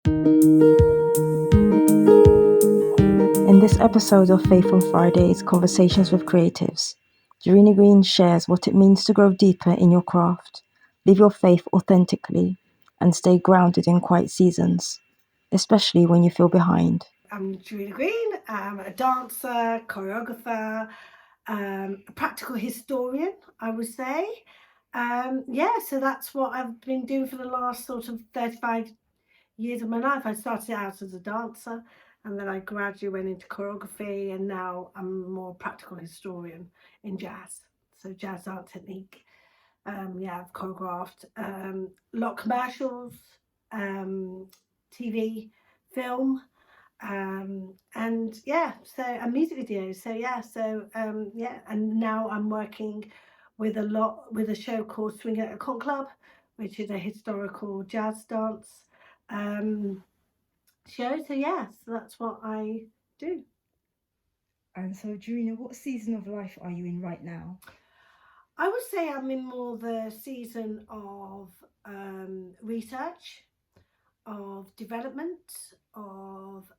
In this episode of Faith on Fridays, Conversations with Creatives, Jreena shares what it means to grow deeper in your craft, live your faith authentically, and stay grounded in quiet seasons, especially when you feel behind. I'm Jreena. I'm a dancer, choreographer, a practical historian, I would say. So that's what I've been doing for the last sort of 35 years of my life. I started out as a dancer and then I gradually went into choreography, and now I'm a more practical historian in jazz. So jazz dance technique. I've choreographed a lot of commercials, TV, film, and music videos. And now I'm working with a show called Swing at a Con Club, which is a historical jazz dance show. So that's what I do. And so, Jreena, what season of life are you in right now? I would say I'm in more the season of research, of development, of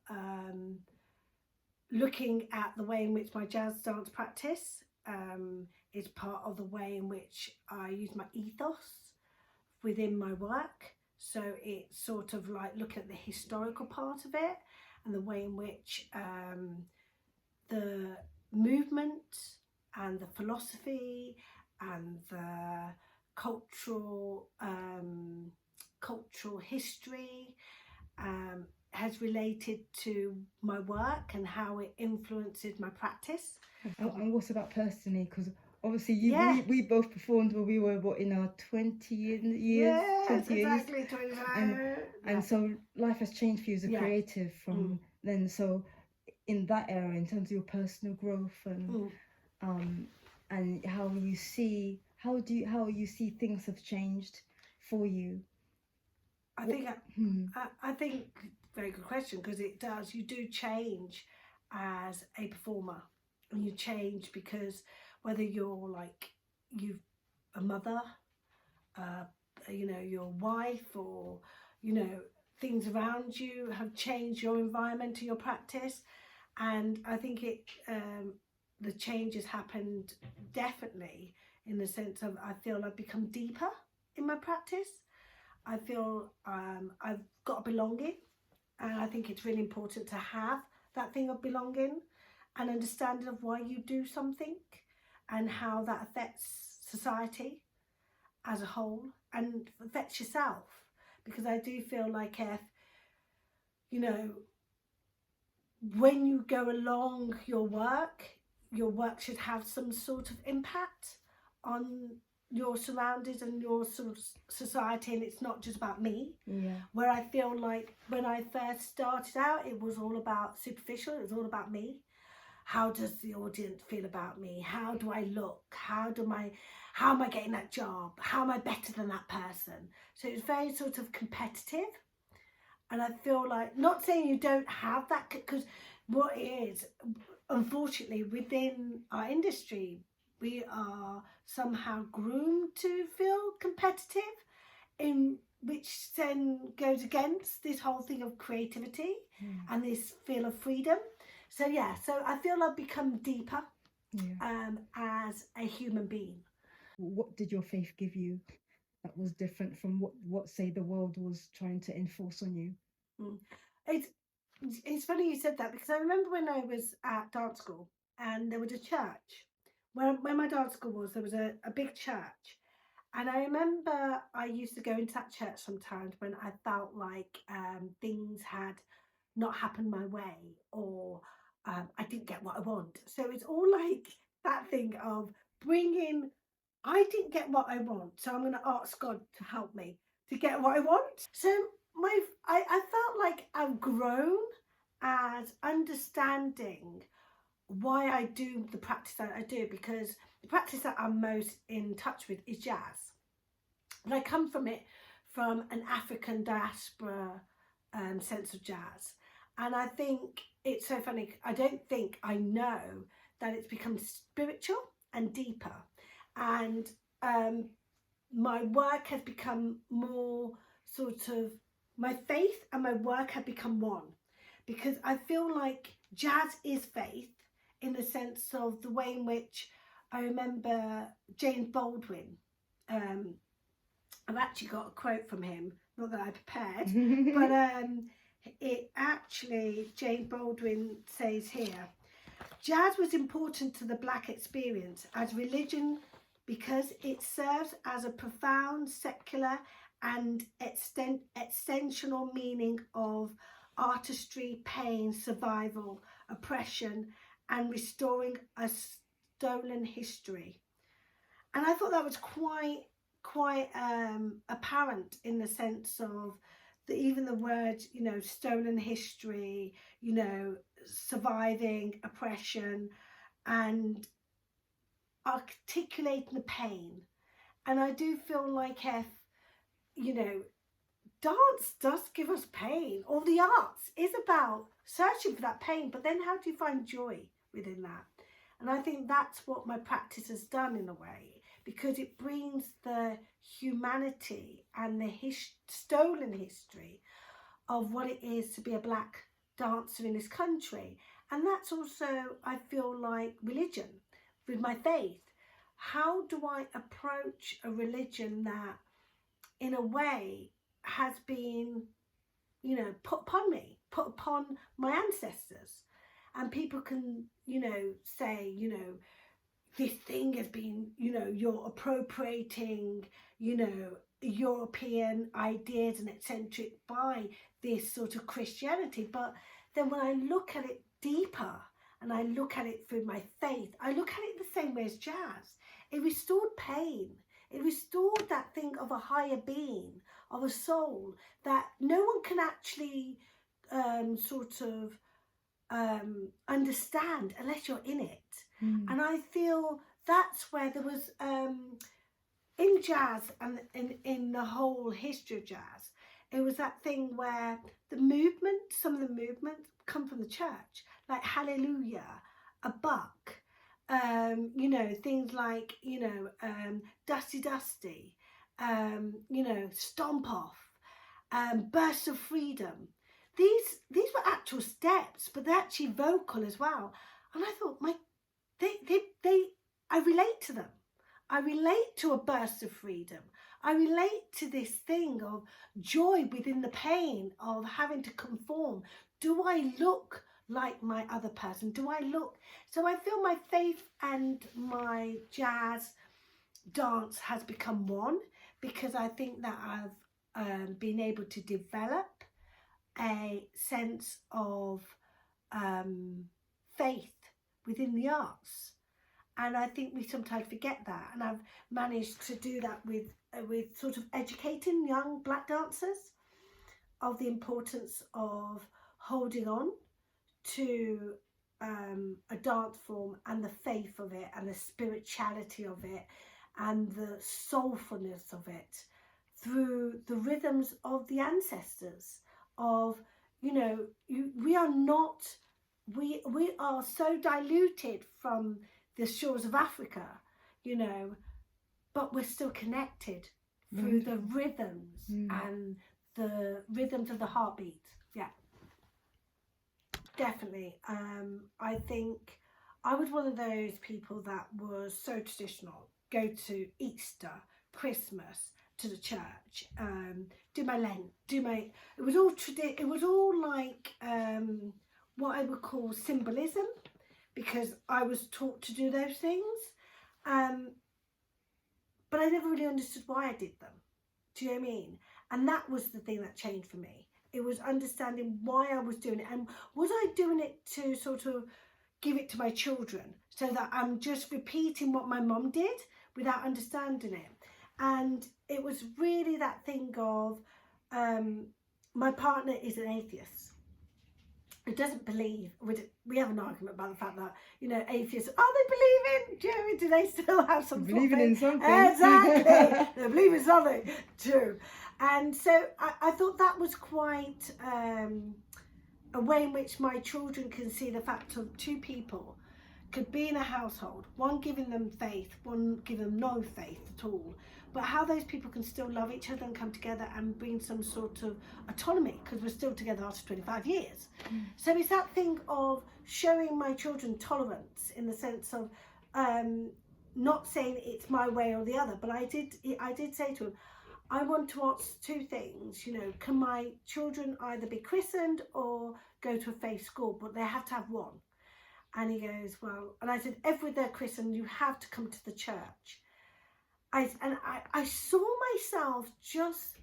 looking at the way in which my jazz dance practice is part of the way in which I use my ethos within my work. So it's sort of like looking at the historical part of it and the way in which the movement and the philosophy and the cultural history has related to my work and how it influences my practice. And what's about personally? Because obviously, Yeah. we both performed when we were in our 20 years, Yes, 20 years. exactly. 25. And so life has changed for you as a creative from then. So in that era, in terms of your personal growth and how you see things have changed for you. I think very good question, because it does. You do change as a performer, and you change because whether you're like you a mother, your wife, or things around you have changed your environment, your practice. And I think the changes happened definitely in the sense of I feel I've become deeper in my practice. I feel I've got a belonging, and I think it's really important to have that thing of belonging and understanding of why you do something and how that affects society as a whole and affects yourself. Because I do feel like if, you know, when you go along your work should have some sort of impact on your surroundings and your sort of society, and it's not just about me. Where I feel like when I first started out, it was all about superficial, it was all about me. How does the audience feel about me? How do I look? How am I getting that job? How am I better than that person? So it's very sort of competitive. And I feel like, not saying you don't have that, because what it is, unfortunately, within our industry, we are somehow groomed to feel competitive, in which then goes against this whole thing of creativity and this feel of freedom. So I feel I've become deeper as a human being. What did your faith give you that was different from what say the world was trying to enforce on you? Mm. It's it's funny you said that, because I remember when I was at dance school and there was a church. Where my dance school was, there was a big church. And I remember I used to go into that church sometimes when I felt like things had not happened my way, or I didn't get what I want. So it's all like that thing of bringing, I didn't get what I want, so I'm going to ask God to help me to get what I want. So I felt like I've grown as understanding why I do the practice that I do, because the practice that I'm most in touch with is jazz. And I come from it from an African diaspora sense of jazz. And I think it's so funny. I don't think I know that it's become spiritual and deeper. And my work has become more sort of my faith and my work had become one, because I feel like jazz is faith, in the sense of the way in which I remember James Baldwin. I've actually got a quote from him, not that I prepared, but it actually, James Baldwin says here, jazz was important to the Black experience as religion because it serves as a profound secular and extensional meaning of artistry, pain, survival, oppression, and restoring a stolen history. And I thought that was quite apparent, in the sense of even the word, you know, stolen history, you know, surviving oppression, and articulating the pain. And I do feel like, if, you know, dance does give us pain, or the arts is about searching for that pain, but then how do you find joy within that? And I think that's what my practice has done, in a way, because it brings the humanity and the stolen history of what it is to be a Black dancer in this country. And that's also, I feel like, religion, with my faith. How do I approach a religion that, in a way, has been, you know, put upon me, put upon my ancestors? And people can, you know, say, you know, this thing has been, you know, you're appropriating, you know, European ideas and eccentric by this sort of Christianity. But then when I look at it deeper, and I look at it through my faith, I look at it the same way as jazz. It restored pain. It restored that thing of a higher being, of a soul that no one can actually understand unless you're in it. And I feel that's where there was, in jazz and in the whole history of jazz, it was that thing where the movement, some of the movements come from the church, like Hallelujah, a buck, you know, things like, you know, Dusty Dusty, you know, Stomp Off, Burst of Freedom. These were actual steps, but they're actually vocal as well. And I thought, I relate to them. I relate to a burst of freedom. I relate to this thing of joy within the pain of having to conform. Do I look like my other person? Do I look? So I feel my faith and my jazz dance has become one, because I think that I've been able to develop a sense of faith within the arts. And I think we sometimes forget that, and I've managed to do that with sort of educating young Black dancers of the importance of holding on to a dance form, and the faith of it, and the spirituality of it, and the soulfulness of it, through the rhythms of the ancestors. Of, you know, we are not, we are so diluted from the shores of Africa, you know, but we're still connected through the rhythms and the rhythms of the heartbeat. Yeah, definitely. I think I was one of those people that was so traditional. Go to Easter, Christmas, to the church, do my Lent, it was all like what I would call symbolism, because I was taught to do those things, but I never really understood why I did them. Do you know what I mean? And that was the thing that changed for me. It was understanding why I was doing it, and was I doing it to sort of give it to my children, so that I'm just repeating what my mum did without understanding it. And it was really that thing of, my partner is an atheist. Who doesn't believe, we have an argument about the fact that, you know, atheists, they believe in, do they still have some believing in something? Exactly. They believe in something too. And so I thought that was quite a way in which my children can see the fact of two people could be in a household, one giving them faith, one giving them no faith at all, but how those people can still love each other and come together and bring some sort of autonomy, because we're still together after 25 years. So it's that thing of showing my children tolerance, in the sense of not saying it's my way or the other, but I did say to him, I want to ask two things, you know, can my children either be christened or go to a faith school, but they have to have one. And he goes, well, and I said, if they're christened, you have to come to the church. I saw myself just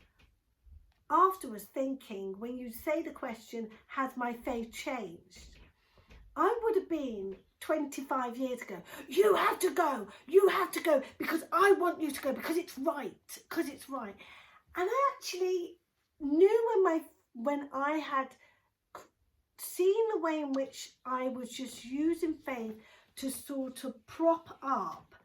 afterwards thinking, when you say the question, has my faith changed? I would have been 25 years ago, you have to go, because I want you to go, because it's right. And I actually knew when I had seen the way in which I was just using faith to sort of prop up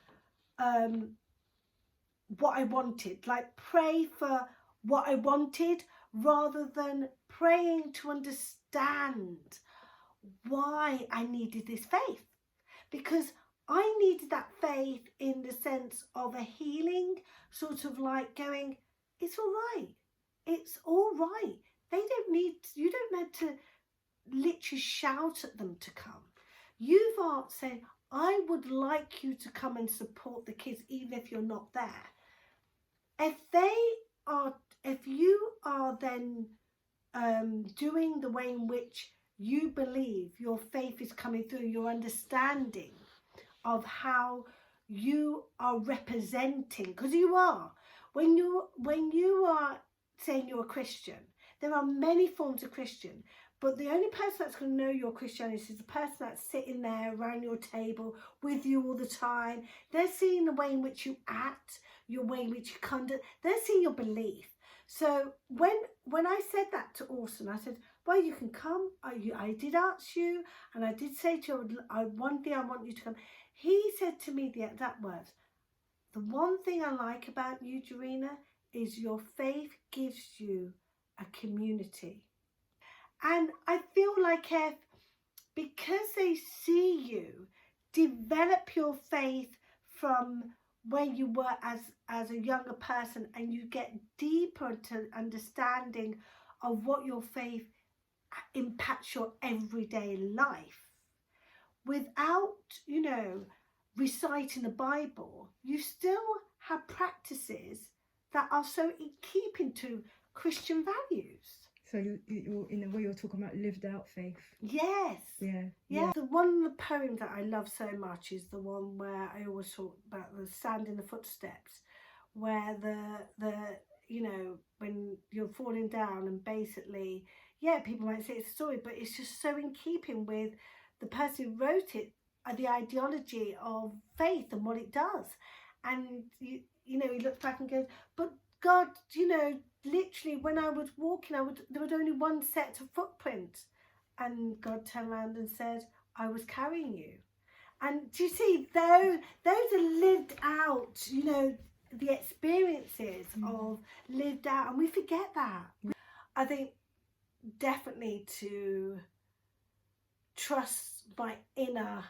what I wanted, like pray for what I wanted, rather than praying to understand why I needed this faith. Because I needed that faith in the sense of a healing, sort of like going, it's all right. You don't need to literally shout at them to come. You've said, I would like you to come and support the kids, even if you're not there. If you are then doing the way in which you believe your faith is coming through, your understanding of how you are representing, because you are, when you are saying you're a Christian, there are many forms of Christian, but the only person that's going to know your Christianity is the person that's sitting there around your table with you all the time. They're seeing the way in which you act, your way in which you conduct. They're seeing your belief. So when I said that to Orson, I said, well, you can come. I did ask you, and I did say to you, one thing I want you to come. He said to me the exact words, the one thing I like about you, Jreena, is your faith gives you a community. And I feel like because they see you develop your faith from where you were as a younger person, and you get deeper into understanding of what your faith impacts your everyday life, without, reciting the Bible, you still have practices that are so in keeping to Christian values. So you're, in a way, you're talking about lived out faith. Yes. Yeah. The one of the poems that I love so much is the one where I always talk about the stand in the footsteps, where the when you're falling down, and basically, people might say it's a story, but it's just so in keeping with the person who wrote it, the ideology of faith and what it does. And he looks back and goes, but God, literally when I was walking, there was only one set of footprints, and God turned around and said, I was carrying you. And do you see, those are lived out, the experiences of lived out, and we forget that. I think definitely to trust my inner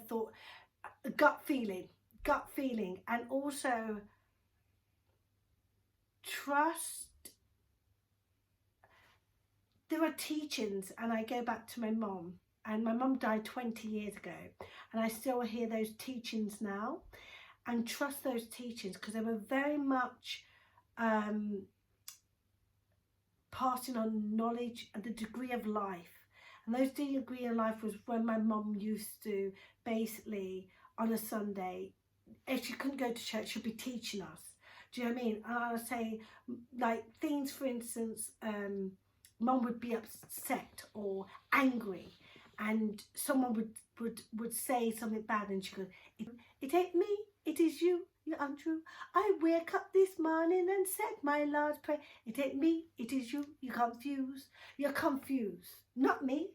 thought, gut feeling, and also trust. There are teachings, and I go back to my mom, and my mom died 20 years ago, and I still hear those teachings now, and trust those teachings, because they were very much passing on knowledge and the degree of life. And those degree of life was when my mom used to basically on a Sunday, if she couldn't go to church, she'd be teaching us. Do you know what I mean? And I would say, like, things, for instance, mom would be upset or angry, and someone would say something bad, and she goes, it ain't me, it is you, you're untrue. I wake up this morning and said my Lord's Prayer. It ain't me, it is you, you're confused, not me.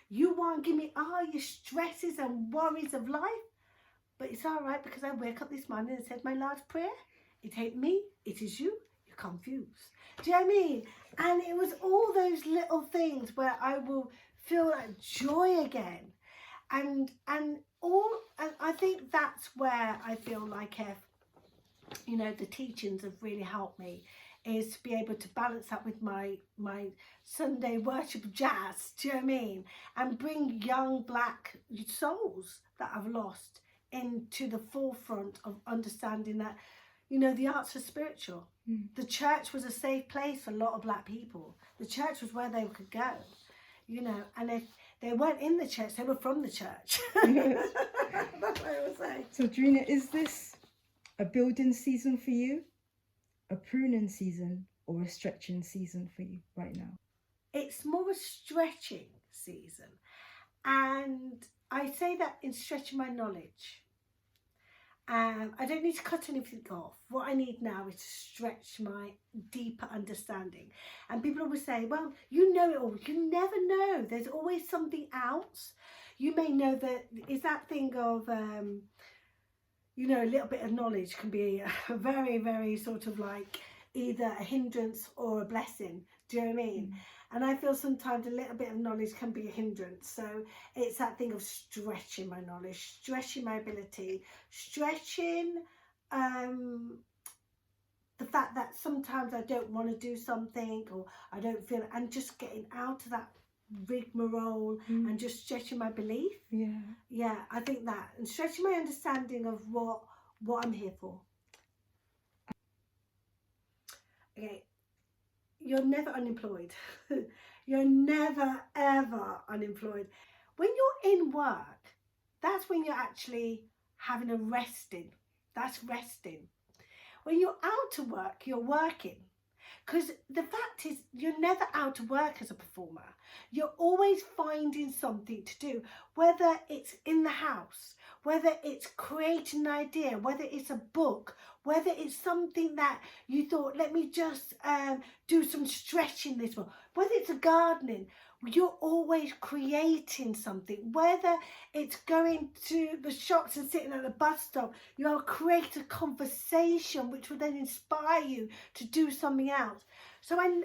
You want to give me all your stresses and worries of life, but it's all right, because I wake up this morning and said my Lord's Prayer. It ain't me, it is you, you're confused. Do you know what I mean? And it was all those little things where I will feel that joy again. And I think that's where I feel like you know, the teachings have really helped me, is to be able to balance that with my Sunday worship jazz, do you know what I mean? And bring young black souls that I've lost into the forefront of understanding that, you know, the arts are spiritual. The church was a safe place for a lot of black people. The church was where they could go, you know, and if they weren't in the church, they were from the church. That's what I would say. So Jreena, is this a building season for you, a pruning season, or a stretching season for you right now? It's more a stretching season, and I say that in stretching my knowledge. I don't need to cut anything off. What I need now is to stretch my deeper understanding. And people always say, well, you know it all. You never know. There's always something else. You may know that, is that thing of, you know, a little bit of knowledge can be a very, very sort of like either a hindrance or a blessing. Do you know what I mean? And I feel sometimes a little bit of knowledge can be a hindrance. So it's that thing of stretching my knowledge, stretching my ability, stretching the fact that sometimes I don't want to do something, or I don't feel, and just getting out of that rigmarole and just stretching my belief. Yeah, I think that, and stretching my understanding of what I'm here for. Okay, you're never unemployed. You're never ever unemployed. When you're in work, that's when you're actually having a resting. That's resting. When you're out of work, you're working. Because the fact is, you're never out of work as a performer. You're always finding something to do, whether it's in the house, whether it's creating an idea, whether it's a book, whether it's something that you thought, let me just do some stretching this one, whether it's a gardening. You're always creating something, whether it's going to the shops and sitting at the bus stop. You'll create a conversation which will then inspire you to do something else. So I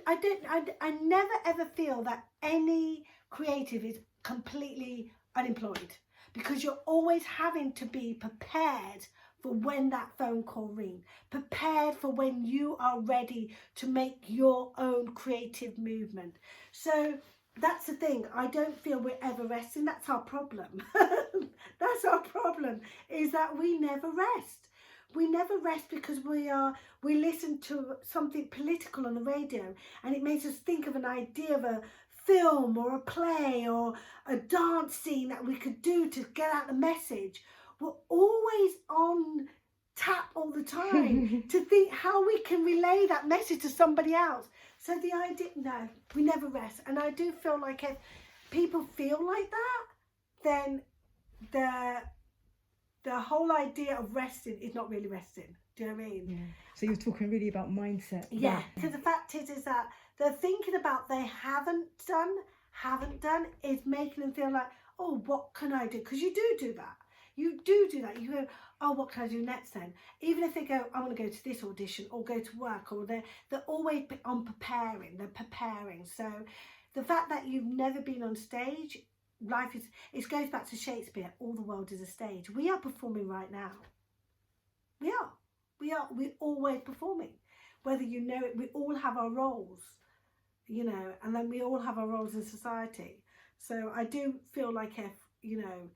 never ever feel that any creative is completely unemployed, because you're always having to be prepared for when that phone call rings, prepared for when you are ready to make your own creative movement. So that's the thing. I don't feel we're ever resting. That's our problem. That's our problem, is that we never rest. We never rest because we listen to something political on the radio, and it makes us think of an idea of a film or a play or a dance scene that we could do to get out the message. We're always on tap all the time to think how we can relay that message to somebody else. So the idea, no, we never rest. And I do feel like if people feel like that, then the whole idea of resting is not really resting. Do you know what I mean? Yeah. So you're talking really about mindset. Yeah. So the fact is that they're thinking about they haven't done is making them feel like, oh, what can I do? Because you do that. You do that. You go, oh, what can I do next then? Even if they go, I want to go to this audition or go to work, or they're always on preparing. They're preparing. So the fact that you've never been on stage, life is, it goes back to Shakespeare. All the world is a stage. We are performing right now. We're always performing. Whether you know it, we all have our roles, you know, and then we all have our roles in society. So I do feel like if, you know,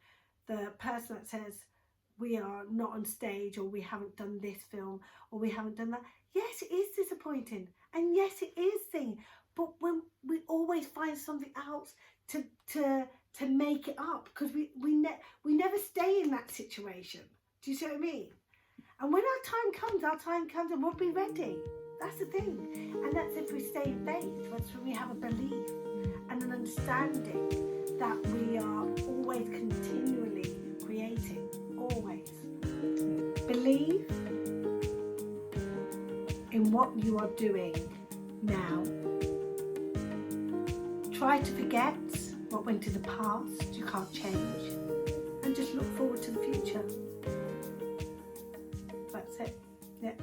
the person that says we are not on stage, or we haven't done this film, or we haven't done that, yes, it is disappointing, and yes, it is thing. But when we always find something else to make it up, because we never stay in that situation. Do you see what I mean? And when our time comes, and we'll be ready. That's the thing. And that's if we stay in faith. That's when we have a belief and an understanding that we are always continually creating. Always. Believe in what you are doing now. Try to forget what went in the past, you can't change, and just look forward to the future. That's it. Yeah.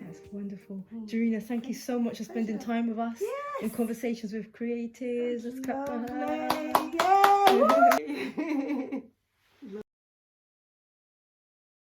That's wonderful. Jreena, thank you so much for spending time with us in Conversations with Creatives. Let's clap for her. Yay!